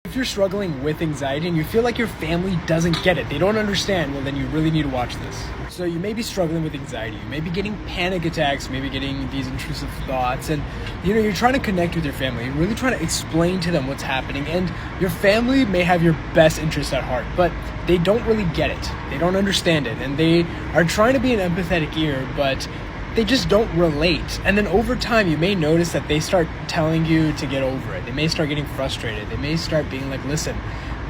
If you're struggling with anxiety and you feel like your family doesn't get it, they don't understand, well, then you really need to watch this. So you may be struggling with anxiety, you may be getting panic attacks, maybe getting these intrusive thoughts, and you're trying to connect with your family, you're really trying to explain to them what's happening, and your family may have your best interest at heart, but they don't really get it, they don't understand it, and they are trying to be an empathetic ear, but they just don't relate. And then over time, you may notice that they start telling you to get over it. They may start getting frustrated. They may start being like, listen,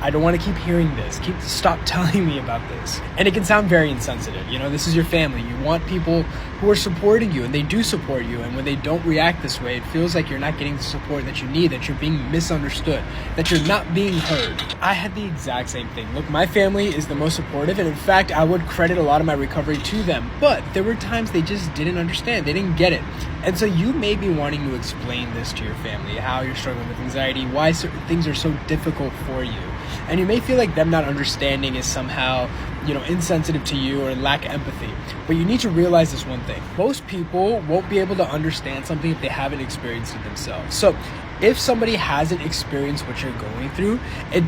I don't want to keep hearing this. Stop telling me about this. And it can sound very insensitive. This is your family. You want people who are supporting you, and they do support you. And when they don't react this way, it feels like you're not getting the support that you need, that you're being misunderstood, that you're not being heard. I had the exact same thing. Look, my family is the most supportive, and in fact, I would credit a lot of my recovery to them. But there were times they just didn't understand. They didn't get it. And so you may be wanting to explain this to your family, how you're struggling with anxiety, why certain things are so difficult for you. And you may feel like them not understanding is somehow, insensitive to you or lack empathy. But you need to realize this one thing. Most people won't be able to understand something if they haven't experienced it themselves. So if somebody hasn't experienced what you're going through,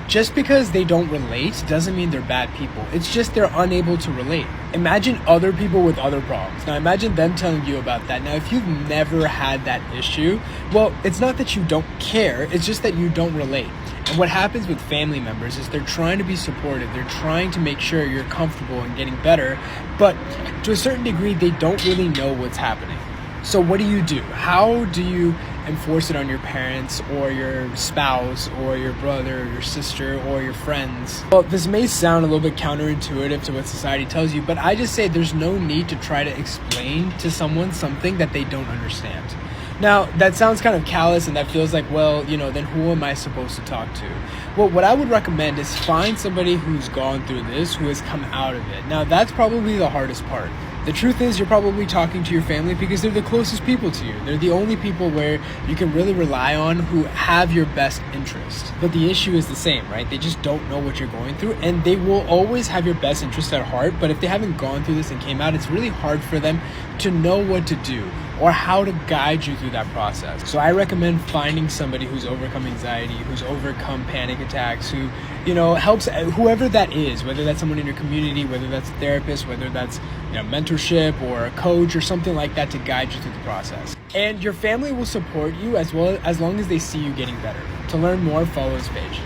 just because they don't relate doesn't mean they're bad people. It's just they're unable to relate. Imagine other people with other problems. Now imagine them telling you about that. Now if you've never had that issue, well, it's not that you don't care, it's just that you don't relate. And what happens with family members is they're trying to be supportive. They're trying to make sure you're comfortable and getting better. But to a certain degree, they don't really know what's happening. So what do you do? How do you enforce it on your parents or your spouse or your brother or your sister or your friends? Well, this may sound a little bit counterintuitive to what society tells you, but I just say there's no need to try to explain to someone something that they don't understand. Now, that sounds kind of callous and that feels like, well, then who am I supposed to talk to? Well, what I would recommend is find somebody who's gone through this, who has come out of it. Now, that's probably the hardest part. The truth is you're probably talking to your family because they're the closest people to you. They're the only people where you can really rely on who have your best interest. But the issue is the same, right? They just don't know what you're going through, and they will always have your best interest at heart. But if they haven't gone through this and came out, it's really hard for them to know what to do or how to guide you through that process. So I recommend finding somebody who's overcome anxiety, who's overcome panic attacks, who, helps whoever that is, whether that's someone in your community, whether that's a therapist, whether that's, mentorship or a coach or something like that to guide you through the process. And your family will support you as long as they see you getting better. To learn more, follow this page.